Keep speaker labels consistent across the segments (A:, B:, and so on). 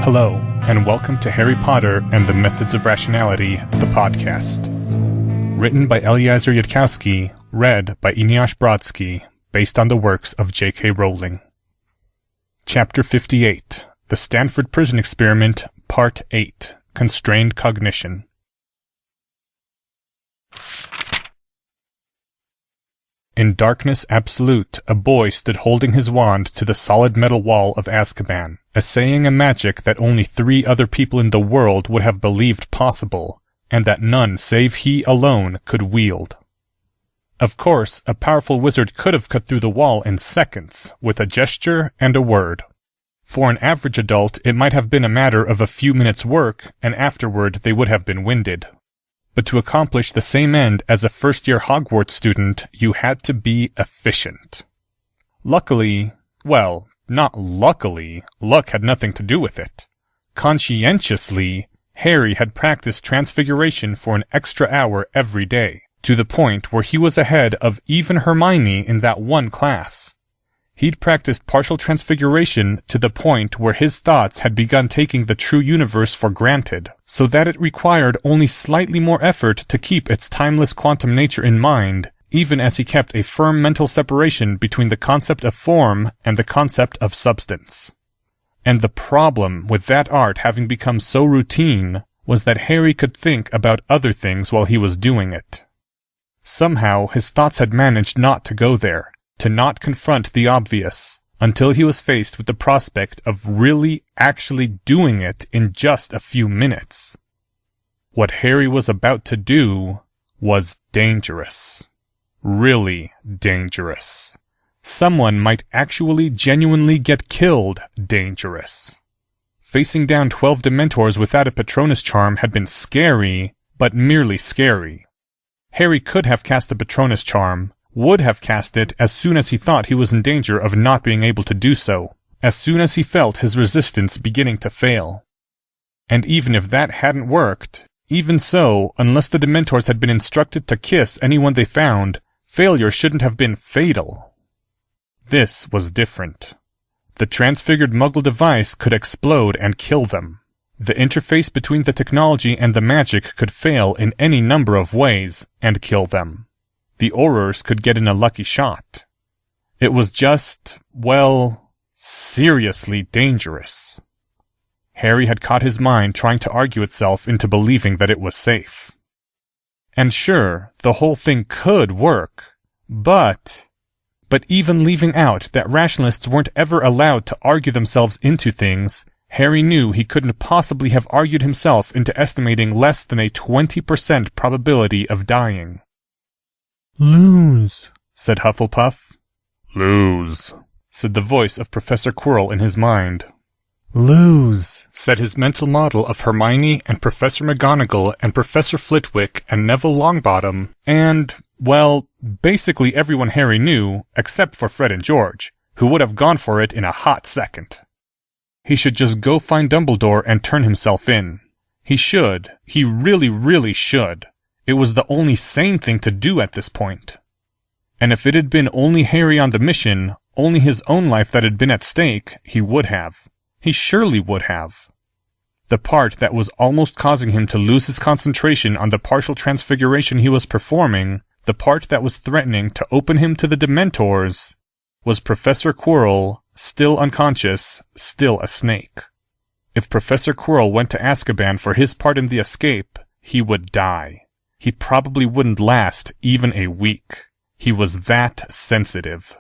A: Hello, and welcome to Harry Potter and the Methods of Rationality, the podcast. Written by Eliezer Yudkowsky, read by Eneasz Brodsky, based on the works of J.K. Rowling. Chapter 58, The Stanford Prison Experiment, Part 8, Constrained Cognition. In darkness absolute, a boy stood holding his wand to the solid metal wall of Azkaban, essaying a magic that only 3 other people in the world would have believed possible, and that none save he alone could wield. Of course, a powerful wizard could have cut through the wall in seconds, with a gesture and a word. For an average adult, it might have been a matter of a few minutes' work, and afterward they would have been winded. But to accomplish the same end as a first-year Hogwarts student, you had to be efficient. Luckily, well, not luckily, luck had nothing to do with it. Conscientiously, Harry had practiced Transfiguration for an extra hour every day, to the point where he was ahead of even Hermione in that one class. He'd practiced partial transfiguration to the point where his thoughts had begun taking the true universe for granted, so that it required only slightly more effort to keep its timeless quantum nature in mind, even as he kept a firm mental separation between the concept of form and the concept of substance. And the problem with that art having become so routine was that Harry could think about other things while he was doing it. Somehow his thoughts had managed not to go there, to not confront the obvious, until he was faced with the prospect of really, actually doing it in just a few minutes. What Harry was about to do was dangerous. Really dangerous. Someone might actually genuinely get killed dangerous. Facing down 12 Dementors without a Patronus charm had been scary, but merely scary. Harry could have cast the Patronus charm, would have cast it as soon as he thought he was in danger of not being able to do so, as soon as he felt his resistance beginning to fail. And even if that hadn't worked, even so, unless the Dementors had been instructed to kiss anyone they found, failure shouldn't have been fatal. This was different. The transfigured Muggle device could explode and kill them. The interface between the technology and the magic could fail in any number of ways and kill them. The Aurors could get in a lucky shot. It was just, well, seriously dangerous. Harry had caught his mind trying to argue itself into believing that it was safe. And sure, the whole thing could work, but even leaving out that rationalists weren't ever allowed to argue themselves into things, Harry knew he couldn't possibly have argued himself into estimating less than a 20% probability of dying.
B: "Lose,"
A: said Hufflepuff. "Lose," said the voice of Professor Quirrell in his mind.
B: "Lose,"
A: said his mental model of Hermione and Professor McGonagall and Professor Flitwick and Neville Longbottom and, well, basically everyone Harry knew except for Fred and George, who would have gone for it in a hot second. He should just go find Dumbledore and turn himself in. He should. He really, really should. It was the only sane thing to do at this point. And if it had been only Harry on the mission, only his own life that had been at stake, he would have. He surely would have. The part that was almost causing him to lose his concentration on the partial transfiguration he was performing, the part that was threatening to open him to the Dementors, was Professor Quirrell, still unconscious, still a snake. If Professor Quirrell went to Azkaban for his part in the escape, he would die. He probably wouldn't last even a week. He was that sensitive.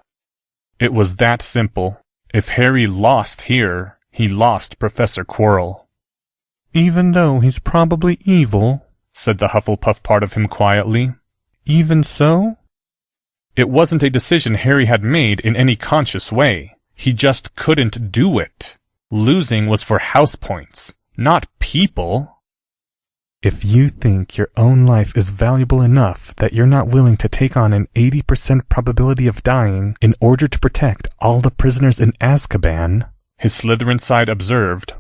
A: It was that simple. If Harry lost here, he lost Professor Quirrell.
B: "Even though he's probably evil,"
A: said the Hufflepuff part of him quietly.
B: "Even so?"
A: It wasn't a decision Harry had made in any conscious way. He just couldn't do it. Losing was for house points, not people.
B: "If you think your own life is valuable enough that you're not willing to take on an 80% probability of dying in order to protect all the prisoners in Azkaban,"
A: his Slytherin side observed,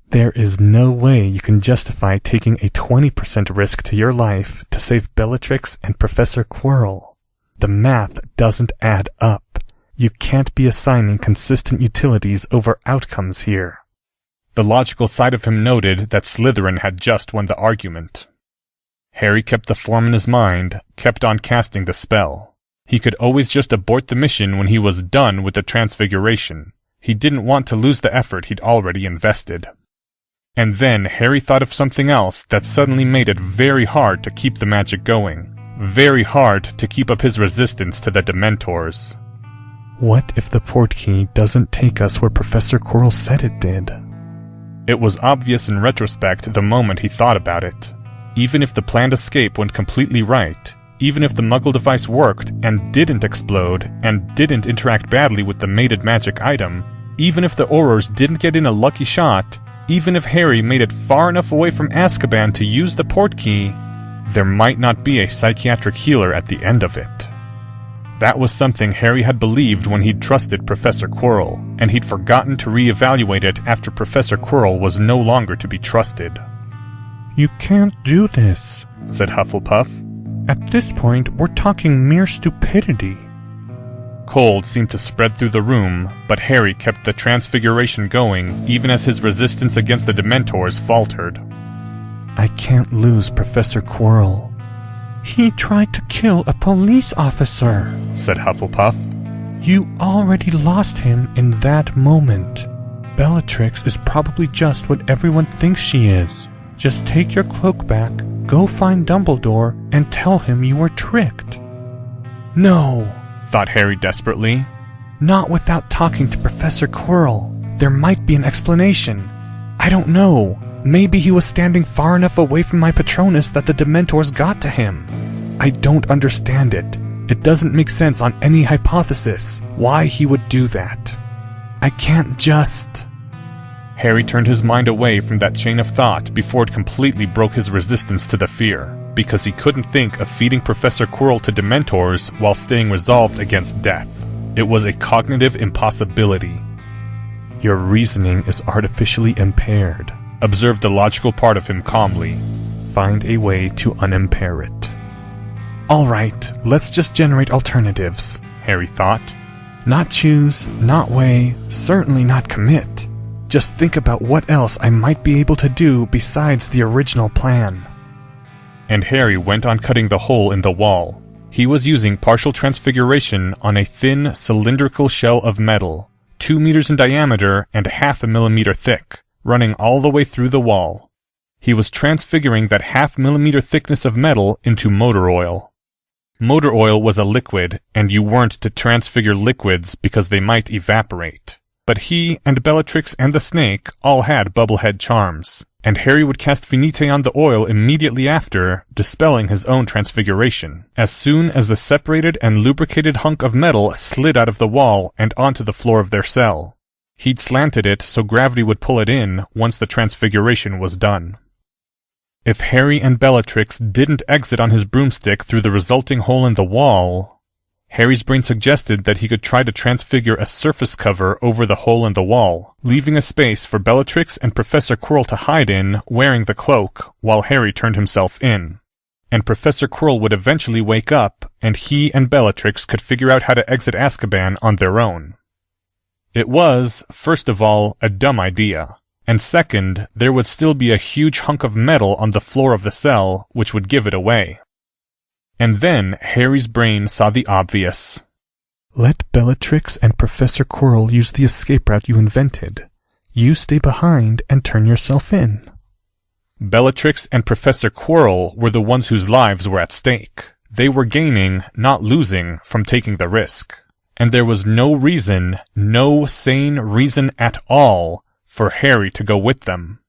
B: "there is no way you can justify taking a 20% risk to your life to save Bellatrix and Professor Quirrell. The math doesn't add up. You can't be assigning consistent utilities over outcomes here."
A: The logical side of him noted that Slytherin had just won the argument. Harry kept the form in his mind, kept on casting the spell. He could always just abort the mission when he was done with the transfiguration. He didn't want to lose the effort he'd already invested. And then Harry thought of something else that suddenly made it very hard to keep the magic going. Very hard to keep up his resistance to the Dementors.
B: What if the portkey doesn't take us where Professor Quirrell said it did?
A: It was obvious in retrospect the moment he thought about it. Even if the planned escape went completely right, even if the Muggle device worked and didn't explode and didn't interact badly with the mated magic item, even if the Aurors didn't get in a lucky shot, even if Harry made it far enough away from Azkaban to use the portkey, there might not be a psychiatric healer at the end of it. That was something Harry had believed when he'd trusted Professor Quirrell, and he'd forgotten to reevaluate it after Professor Quirrell was no longer to be trusted.
B: "You can't do this,"
A: said Hufflepuff.
B: "At this point, we're talking mere stupidity."
A: Cold seemed to spread through the room, but Harry kept the transfiguration going even as his resistance against the Dementors faltered.
B: "I can't lose Professor Quirrell. He tried to kill a police officer,"
A: said Hufflepuff.
B: "You already lost him in that moment. Bellatrix is probably just what everyone thinks she is. Just take your cloak back, go find Dumbledore, and tell him you were tricked." "No,"
A: thought Harry desperately.
B: "Not without talking to Professor Quirrell. There might be an explanation. I don't know. Maybe he was standing far enough away from my Patronus that the Dementors got to him. I don't understand it. It doesn't make sense on any hypothesis why he would do that. I can't just..."
A: Harry turned his mind away from that chain of thought before it completely broke his resistance to the fear, because he couldn't think of feeding Professor Quirrell to Dementors while staying resolved against death. It was a cognitive impossibility.
B: "Your reasoning is artificially impaired," observed the logical part of him calmly. "Find a way to unimpair it." "All right, let's just generate alternatives," Harry thought. "Not choose, not weigh, certainly not commit. Just think about what else I might be able to do besides the original plan."
A: And Harry went on cutting the hole in the wall. He was using partial transfiguration on a thin, cylindrical shell of metal, 2 meters in diameter and 0.5 millimeter thick, running all the way through the wall. He was transfiguring that 0.5 millimeter thickness of metal into motor oil. Motor oil was a liquid, and you weren't to transfigure liquids because they might evaporate. But he and Bellatrix and the snake all had bubblehead charms, and Harry would cast Finite on the oil immediately after, dispelling his own transfiguration, as soon as the separated and lubricated hunk of metal slid out of the wall and onto the floor of their cell. He'd slanted it so gravity would pull it in once the transfiguration was done. If Harry and Bellatrix didn't exit on his broomstick through the resulting hole in the wall, Harry's brain suggested that he could try to transfigure a surface cover over the hole in the wall, leaving a space for Bellatrix and Professor Quirrell to hide in, wearing the cloak, while Harry turned himself in. And Professor Quirrell would eventually wake up, and he and Bellatrix could figure out how to exit Azkaban on their own. It was, first of all, a dumb idea, and second, there would still be a huge hunk of metal on the floor of the cell, which would give it away. And then Harry's brain saw the obvious.
B: "Let Bellatrix and Professor Quirrell use the escape route you invented. You stay behind and turn yourself in."
A: Bellatrix and Professor Quirrell were the ones whose lives were at stake. They were gaining, not losing, from taking the risk. And there was no reason, no sane reason at all, for Harry to go with them.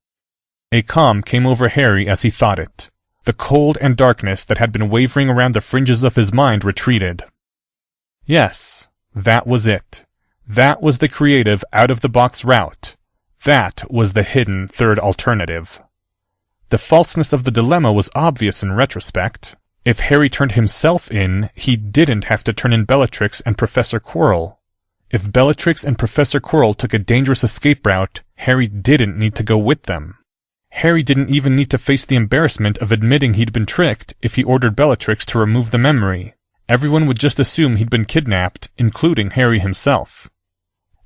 A: A calm came over Harry as he thought it. The cold and darkness that had been wavering around the fringes of his mind retreated. Yes, that was it. That was the creative, out-of-the-box route. That was the hidden third alternative. The falseness of the dilemma was obvious in retrospect. If Harry turned himself in, he didn't have to turn in Bellatrix and Professor Quirrell. If Bellatrix and Professor Quirrell took a dangerous escape route, Harry didn't need to go with them. Harry didn't even need to face the embarrassment of admitting he'd been tricked if he ordered Bellatrix to remove the memory. Everyone would just assume he'd been kidnapped, including Harry himself.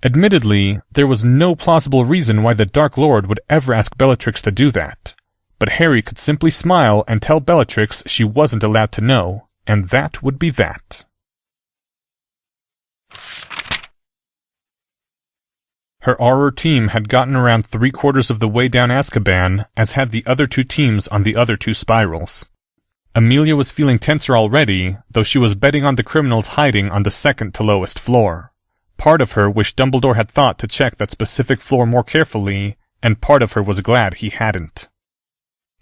A: Admittedly, there was no plausible reason why the Dark Lord would ever ask Bellatrix to do that, but Harry could simply smile and tell Bellatrix she wasn't allowed to know, and that would be that. Her Auror team had gotten around 3/4 of the way down Azkaban, as had the other two teams on the other two spirals. Amelia was feeling tenser already, though she was betting on the criminals hiding on the second to lowest floor. Part of her wished Dumbledore had thought to check that specific floor more carefully, and part of her was glad he hadn't.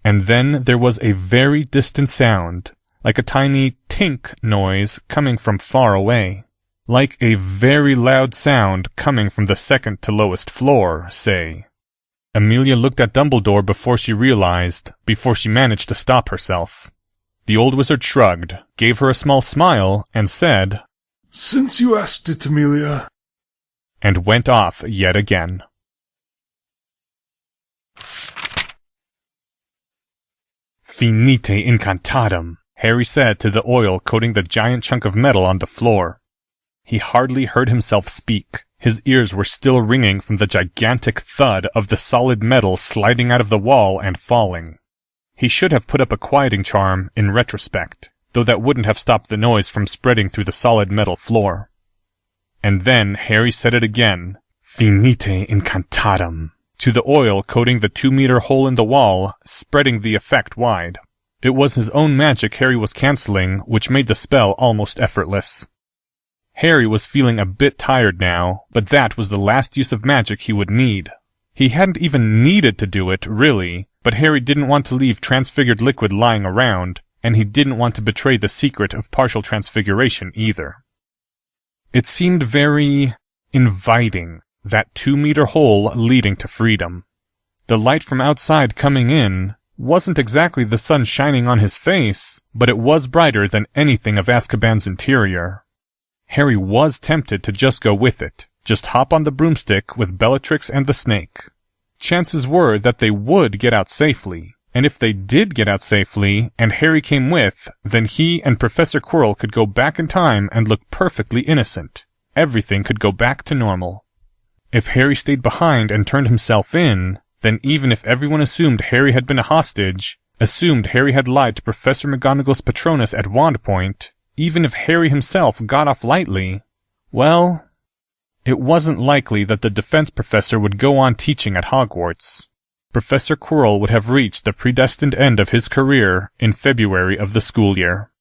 A: And then there was a very distant sound, like a tiny tink noise coming from far away. Like a very loud sound coming from the second to lowest floor, say. Amelia looked at Dumbledore before she managed to stop herself. The old wizard shrugged, gave her a small smile, and said,
C: "Since you asked it, Amelia,"
A: and went off yet again. Finite incantatem, Harry said to the oil coating the giant chunk of metal on the floor. He hardly heard himself speak. His ears were still ringing from the gigantic thud of the solid metal sliding out of the wall and falling. He should have put up a quieting charm in retrospect, though that wouldn't have stopped the noise from spreading through the solid metal floor. And then Harry said it again, Finite incantatem, to the oil coating the 2-meter hole in the wall, spreading the effect wide. It was his own magic Harry was canceling, which made the spell almost effortless. Harry was feeling a bit tired now, but that was the last use of magic he would need. He hadn't even needed to do it, really, but Harry didn't want to leave transfigured liquid lying around, and he didn't want to betray the secret of partial transfiguration either. It seemed very inviting, that 2-meter hole leading to freedom. The light from outside coming in wasn't exactly the sun shining on his face, but it was brighter than anything of Azkaban's interior. Harry was tempted to just go with it, just hop on the broomstick with Bellatrix and the snake. Chances were that they would get out safely, and if they did get out safely, and Harry came with, then he and Professor Quirrell could go back in time and look perfectly innocent. Everything could go back to normal. If Harry stayed behind and turned himself in, then even if everyone assumed Harry had been a hostage, assumed Harry had lied to Professor McGonagall's Patronus at Wand Point, even if Harry himself got off lightly, well, it wasn't likely that the defense professor would go on teaching at Hogwarts. Professor Quirrell would have reached the predestined end of his career in February of the school year.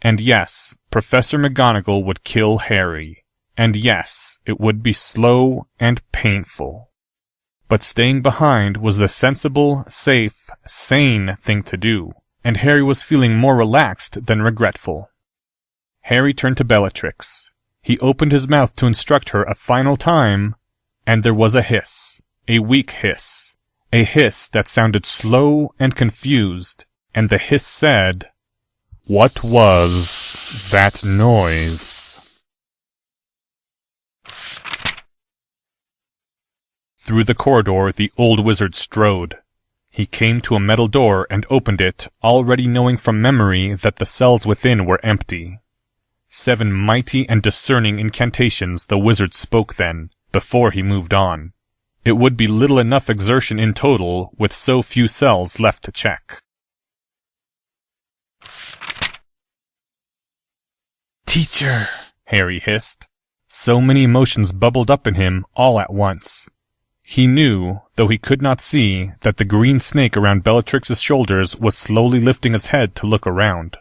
A: And yes, Professor McGonagall would kill Harry. And yes, it would be slow and painful. But staying behind was the sensible, safe, sane thing to do, and Harry was feeling more relaxed than regretful. Harry turned to Bellatrix. He opened his mouth to instruct her a final time, and there was a hiss, a weak hiss, a hiss that sounded slow and confused, and the hiss said, "What was that noise?" Through the corridor the old wizard strode. He came to a metal door and opened it, already knowing from memory that the cells within were empty. 7 mighty and discerning incantations the wizard spoke then, before he moved on. It would be little enough exertion in total, with so few cells left to check. "Teacher," Harry hissed. So many emotions bubbled up in him all at once. He knew, though he could not see, that the green snake around Bellatrix's shoulders was slowly lifting his head to look around.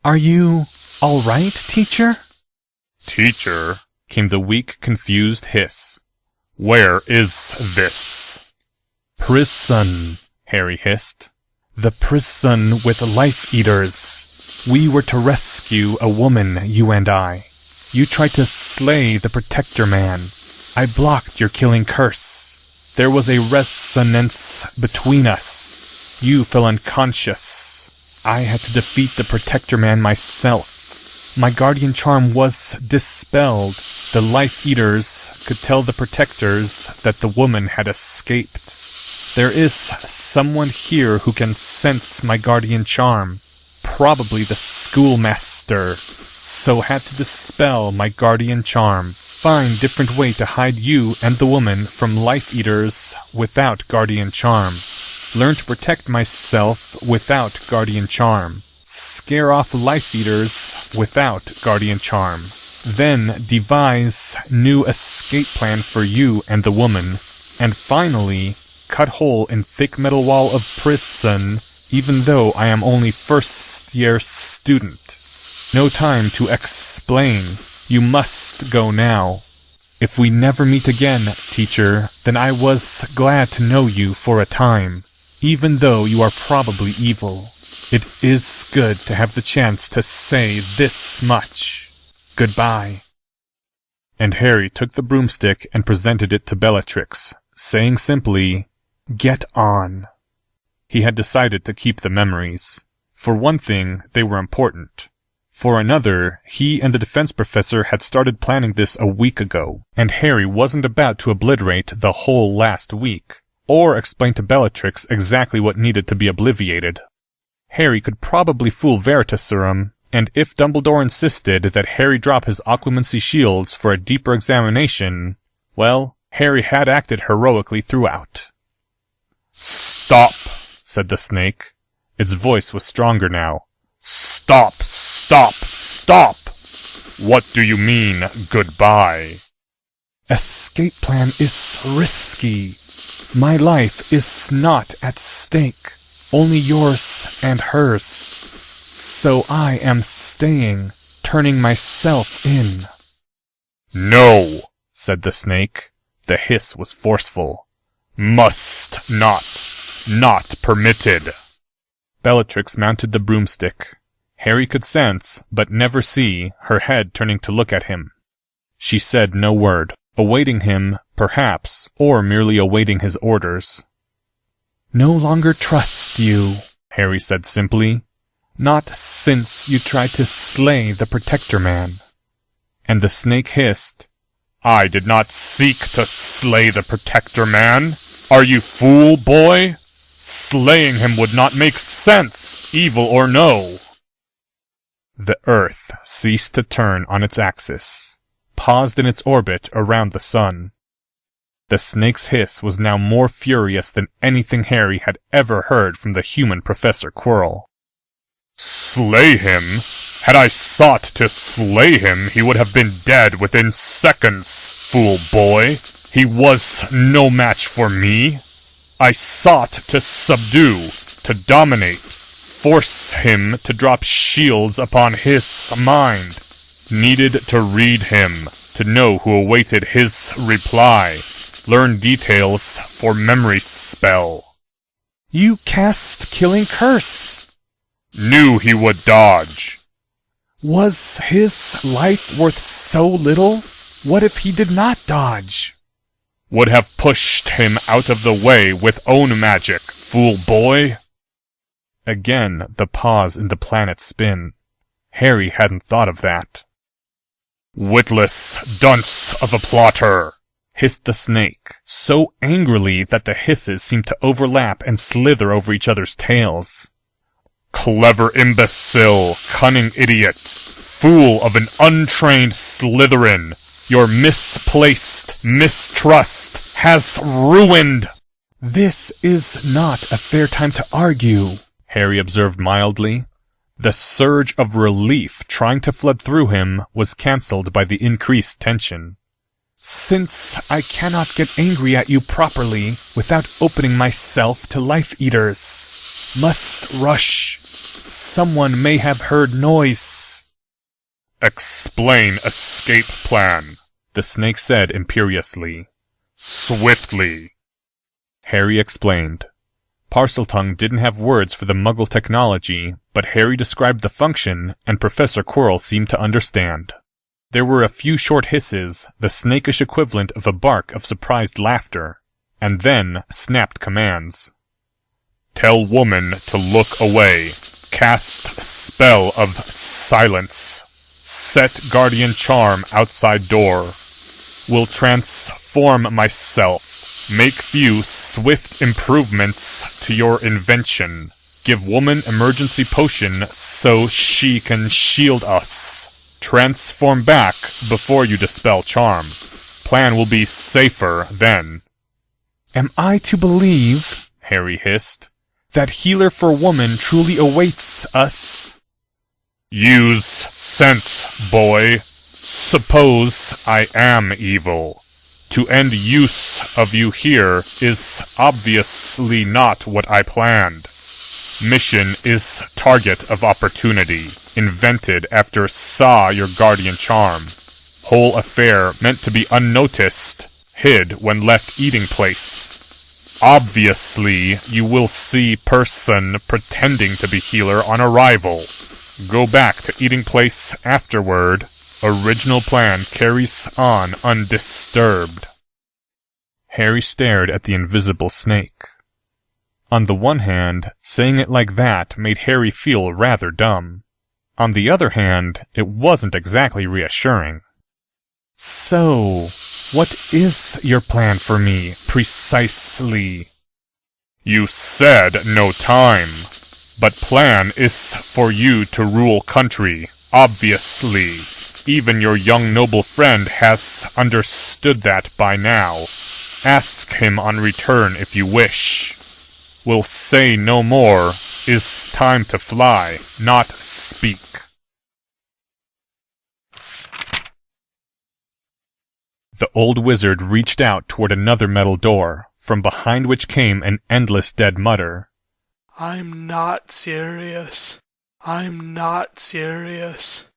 A: "Are you all right, teacher?" "Teacher," came the weak, confused hiss. "Where is this?" "Prison," Harry hissed. "The prison with life-eaters. We were to rescue a woman, you and I. You tried to slay the Protector Man. I blocked your killing curse. There was a resonance between us. You fell unconscious. I had to defeat the Protector Man myself. My guardian charm was dispelled. The life-eaters could tell the Protectors that the woman had escaped. There is someone here who can sense my guardian charm. Probably the schoolmaster. So had to dispel my guardian charm. find different way to hide you and the woman from life eaters without guardian charm. Learn to protect myself without guardian charm. Scare off life eaters without guardian charm. Then devise new escape plan for you and the woman. And finally, cut hole in thick metal wall of prison, even though I am only first-year student. No time to explain. You must go now. If we never meet again, teacher, then I was glad to know you for a time. Even though you are probably evil, it is good to have the chance to say this much. Goodbye. And Harry took the broomstick and presented it to Bellatrix, saying simply, "Get on." He had decided to keep the memories. For one thing, they were important. For another, he and the defense professor had started planning this a week ago, and Harry wasn't about to obliterate the whole last week, or explain to Bellatrix exactly what needed to be obliviated. Harry could probably fool Veritaserum, and if Dumbledore insisted that Harry drop his occlumency shields for a deeper examination, well, Harry had acted heroically throughout.
B: "Stop,"
A: said the snake. Its voice was stronger now.
B: "Stop, stop, stop! What do you mean, goodbye?"
A: Escape plan is risky. My life is not at stake, only yours and hers. So I am staying, turning myself in.
B: "No,"
A: said the snake. The hiss was forceful.
B: "Must not permitted."
A: Bellatrix mounted the broomstick. Harry could sense, but never see, her head turning to look at him. She said no word, awaiting him, perhaps, or merely awaiting his orders. "No longer trust you," Harry said simply. "Not since you tried to slay the Protector Man." And the snake hissed,
B: "I did not seek to slay the Protector Man. Are you fool, boy? Slaying him would not make sense, evil or no."
A: The Earth ceased to turn on its axis, paused in its orbit around the sun. The snake's hiss was now more furious than anything Harry had ever heard from the human Professor Quirrell.
B: "Slay him? Had I sought to slay him, he would have been dead within seconds, fool boy. He was no match for me. I sought to subdue, to dominate, force him to drop shields upon his mind. Needed to read him, to know who awaited his reply, learn details for memory spell."
A: "You cast Killing Curse."
B: "Knew he would dodge."
A: "Was his life worth so little? What if he did not dodge?"
B: "Would have pushed him out of the way with own magic, fool boy."
A: Again the pause in the planet's spin. Harry hadn't thought of that.
B: "Witless dunce of a plotter,"
A: hissed the snake, so angrily that the hisses seemed to overlap and slither over each other's tails.
B: "Clever imbecile, cunning idiot, fool of an untrained Slytherin, your misplaced mistrust has ruined—"
A: "This is not a fair time to argue," Harry observed mildly. The surge of relief trying to flood through him was cancelled by the increased tension. "Since I cannot get angry at you properly without opening myself to life eaters, must rush. Someone may have heard noise."
B: "Explain escape plan,"
A: the snake said imperiously.
B: "Swiftly."
A: Harry explained. Parseltongue didn't have words for the Muggle technology, but Harry described the function, and Professor Quirrell seemed to understand. There were a few short hisses, the snakish equivalent of a bark of surprised laughter, and then snapped commands.
B: "Tell woman to look away. Cast spell of silence. Set guardian charm outside door. Will transform myself. Make few swift improvements to your invention. Give woman emergency potion so she can shield us.
A: Transform back before you dispel charm. Plan will be safer then.
B: Am I to believe, Harry hissed, that healer for woman truly awaits us?
A: Use sense, boy. Suppose I am evil. To end use of you here is obviously not what I planned. Mission is target of opportunity, invented after saw your guardian charm. Whole affair meant to be unnoticed, hid when left eating place. Obviously, you will see person pretending to be healer on arrival. Go back to eating place afterward. Original plan carries on undisturbed.
B: Harry stared at the invisible snake. On the one hand, saying it like that made Harry feel rather dumb. On the other hand, it wasn't exactly reassuring. So, what is your plan for me, precisely?
A: You said no time, but plan is for you to rule country, obviously. Even your young noble friend has understood that by now. Ask him on return if you wish. Will say no more. Is time to fly, not speak.
B: The old wizard reached out toward another metal door, from behind which came an endless dead mutter.
C: I'm not serious. I'm not serious.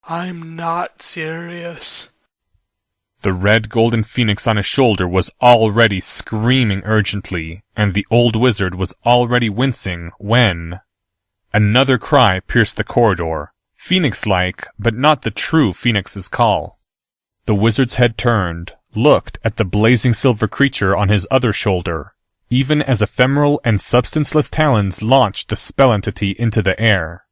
C: I'm not serious.
B: The red golden phoenix on his shoulder was already screaming urgently, and the old wizard was already wincing when another cry pierced the corridor, phoenix-like, but not the true phoenix's call. The wizard's head turned, looked at the blazing silver creature on his other shoulder, even as ephemeral and substanceless talons launched the spell entity into the air.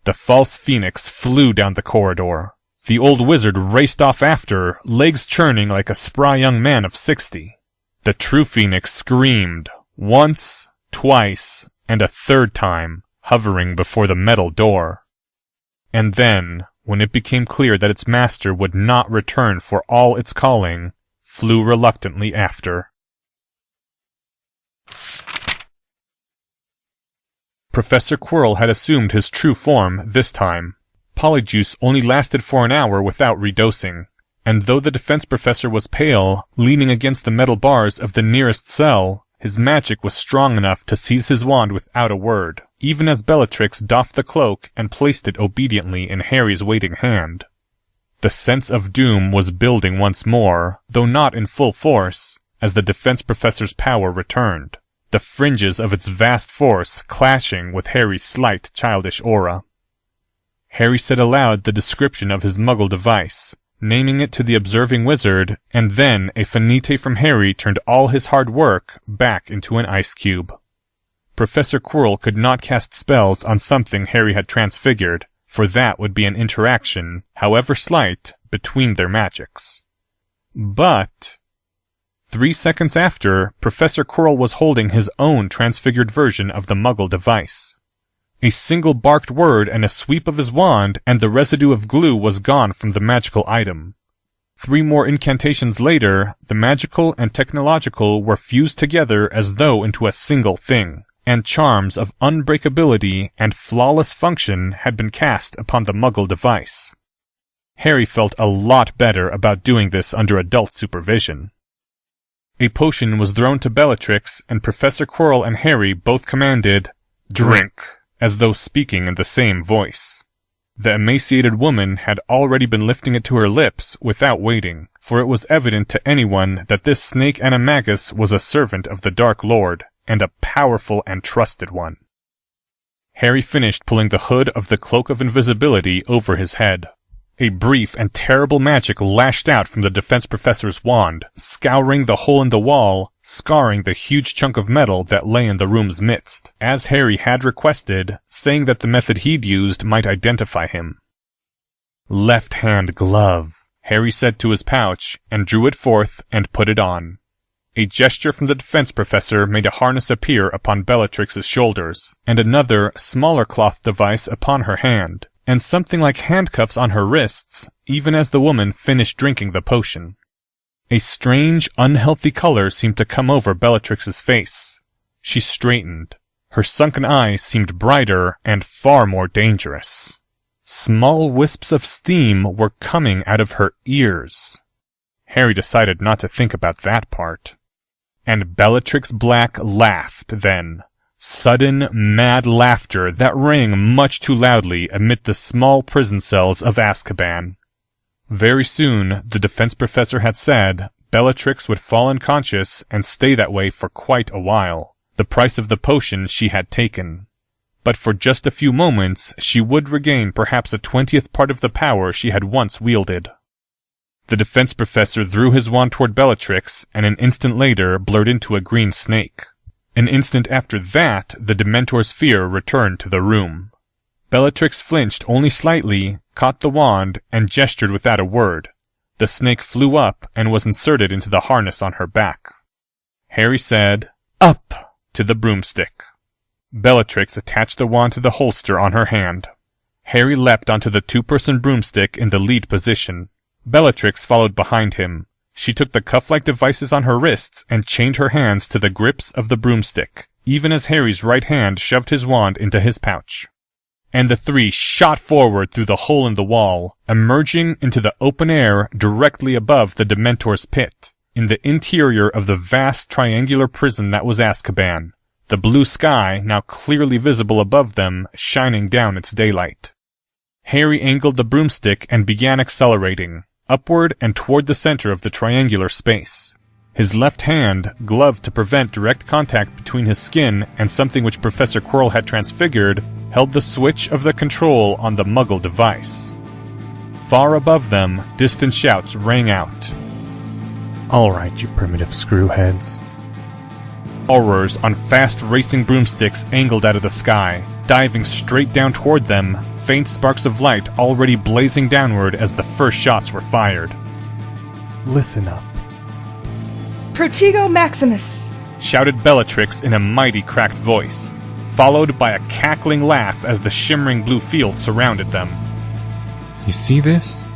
B: The false phoenix flew down the corridor. The old wizard raced off after, legs churning like a spry young man of 60. The true phoenix screamed, once, twice, and a third time, hovering before the metal door. And then, when it became clear that its master would not return for all its calling, flew reluctantly after. Professor Quirrell had assumed his true form this time. Polyjuice only lasted for an hour without redosing, and though the defense professor was pale, leaning against the metal bars of the nearest cell, his magic was strong enough to seize his wand without a word, even as Bellatrix doffed the cloak and placed it obediently in Harry's waiting hand. The sense of doom was building once more, though not in full force, as the defense professor's power returned, the fringes of its vast force clashing with Harry's slight, childish aura. Harry said aloud the description of his muggle device, naming it to the observing wizard, and then a finite from Harry turned all his hard work back into an ice cube. Professor Quirrell could not cast spells on something Harry had transfigured, for that would be an interaction, however slight, between their magics. But 3 seconds after, Professor Quirrell was holding his own transfigured version of the muggle device. A single barked word and a sweep of his wand, and the residue of glue was gone from the magical item. 3 more incantations later, the magical and technological were fused together as though into a single thing, and charms of unbreakability and flawless function had been cast upon the muggle device. Harry felt a lot better about doing this under adult supervision. A potion was thrown to Bellatrix, and Professor Quirrell and Harry both commanded, "Drink," as though speaking in the same voice. The emaciated woman had already been lifting it to her lips without waiting, for it was evident to anyone that this snake animagus was a servant of the Dark Lord, and a powerful and trusted one. Harry finished pulling the hood of the Cloak of Invisibility over his head. A brief and terrible magic lashed out from the defense professor's wand, scouring the hole in the wall, scarring the huge chunk of metal that lay in the room's midst, as Harry had requested, saying that the method he'd used might identify him. "Left-hand glove," Harry said to his pouch, and drew it forth and put it on. A gesture from the defense professor made a harness appear upon Bellatrix's shoulders, and another, smaller cloth device upon her hand,
A: and something like handcuffs on her wrists, even as the woman finished drinking the potion. A strange, unhealthy color seemed to come over Bellatrix's face. She straightened. Her sunken eyes seemed brighter and far more dangerous. Small wisps of steam were coming out of her ears. Harry decided not to think about that part. And Bellatrix Black laughed then. Sudden, mad laughter that rang much too loudly amid the small prison cells of Azkaban. Very soon, the defense professor had said, Bellatrix would fall unconscious and stay that way for quite a while, the price of the potion she had taken. But for just a few moments, she would regain perhaps a 20th part of the power she had once wielded. The defense professor threw his wand toward Bellatrix, and an instant later blurred into a green snake. An instant after that, the Dementor's fear returned to the room. Bellatrix flinched only slightly, caught the wand, and gestured without a word. The snake flew up and was inserted into the harness on her back. Harry said, "Up!" to the broomstick. Bellatrix attached the wand to the holster on her hand. Harry leapt onto the two-person broomstick in the lead position. Bellatrix followed behind him. She took the cuff-like devices on her wrists and chained her hands to the grips of the broomstick, even as Harry's right hand shoved his wand into his pouch. And the three shot forward through the hole in the wall, emerging into the open air directly above the Dementor's pit, in the interior of the vast triangular prison that was Azkaban, the blue sky now clearly visible above them, shining down its daylight. Harry angled the broomstick and began accelerating, upward and toward the center of the triangular space. His left hand, gloved to prevent direct contact between his skin and something which Professor Quirrell had transfigured, held the switch of the control on the Muggle device. Far above them, distant shouts rang out.
B: All right, you primitive screwheads.
A: Aurors on fast-racing broomsticks angled out of the sky, diving straight down toward them, faint sparks of light already blazing downward as the first shots were fired.
B: Listen up.
D: Protego Maximus!
A: Shouted Bellatrix in a mighty cracked voice, followed by a cackling laugh as the shimmering blue field surrounded them.
B: You see this?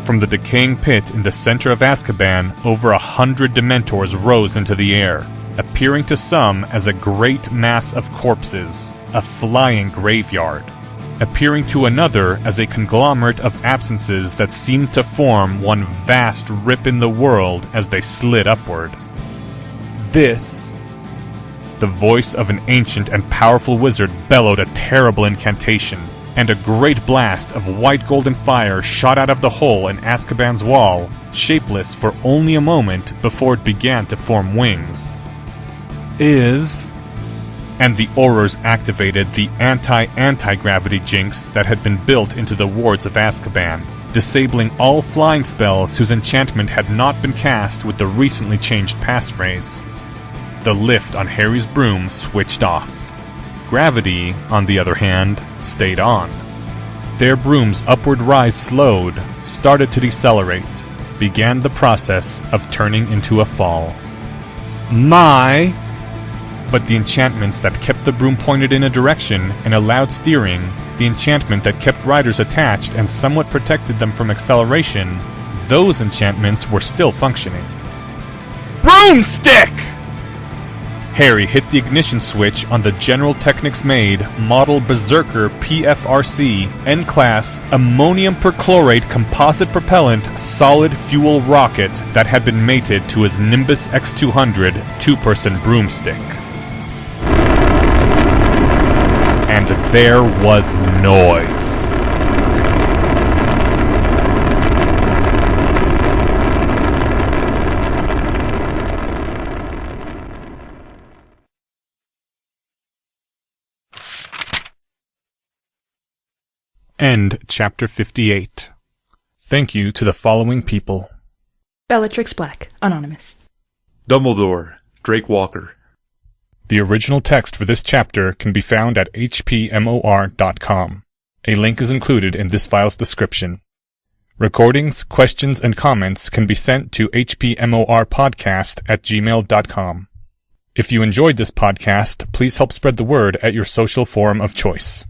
A: From the decaying pit in the center of Azkaban, over 100 Dementors rose into the air, appearing to some as a great mass of corpses, a flying graveyard, appearing to another as a conglomerate of absences that seemed to form one vast rip in the world as they slid upward. This... The voice of an ancient and powerful wizard bellowed a terrible incantation, and a great blast of white golden fire shot out of the hole in Azkaban's wall, shapeless for only a moment before it began to form wings. And the Aurors activated the anti-anti-gravity jinx that had been built into the wards of Azkaban, disabling all flying spells whose enchantment had not been cast with the recently changed passphrase. The lift on Harry's broom switched off. Gravity, on the other hand, stayed on. Their broom's upward rise slowed, started to decelerate, began the process of turning into a fall. But the enchantments that kept the broom pointed in a direction and allowed steering, the enchantment that kept riders attached and somewhat protected them from acceleration, those enchantments were still functioning. Broomstick! Harry hit the ignition switch on the General Technics made Model Berserker PFRC N-Class ammonium perchlorate composite propellant solid fuel rocket that had been mated to his Nimbus X200 two-person broomstick. And there was noise. End Chapter 58. Thank you to the following people.
D: Bellatrix Black, Anonymous.
E: Dumbledore, Drake Walker.
A: The original text for this chapter can be found at hpmor.com. A link is included in this file's description. Recordings, questions, and comments can be sent to hpmorpodcast@gmail.com. If you enjoyed this podcast, please help spread the word at your social forum of choice.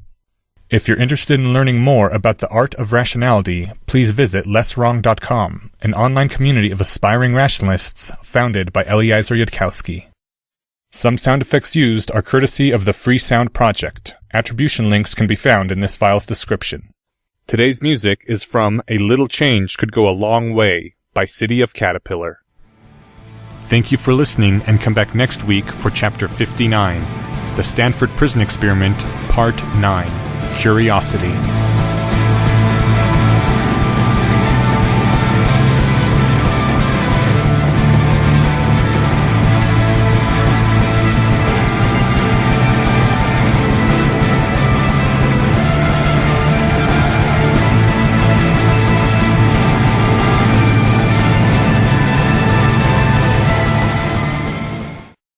A: If you're interested in learning more about the art of rationality, please visit lesswrong.com, an online community of aspiring rationalists founded by Eliezer Yudkowsky. Some sound effects used are courtesy of the Free Sound Project. Attribution links can be found in this file's description. Today's music is from A Little Change Could Go a Long Way by City of Caterpillar. Thank you for listening, and come back next week for Chapter 59, The Stanford Prison Experiment, Part 9, Curiosity.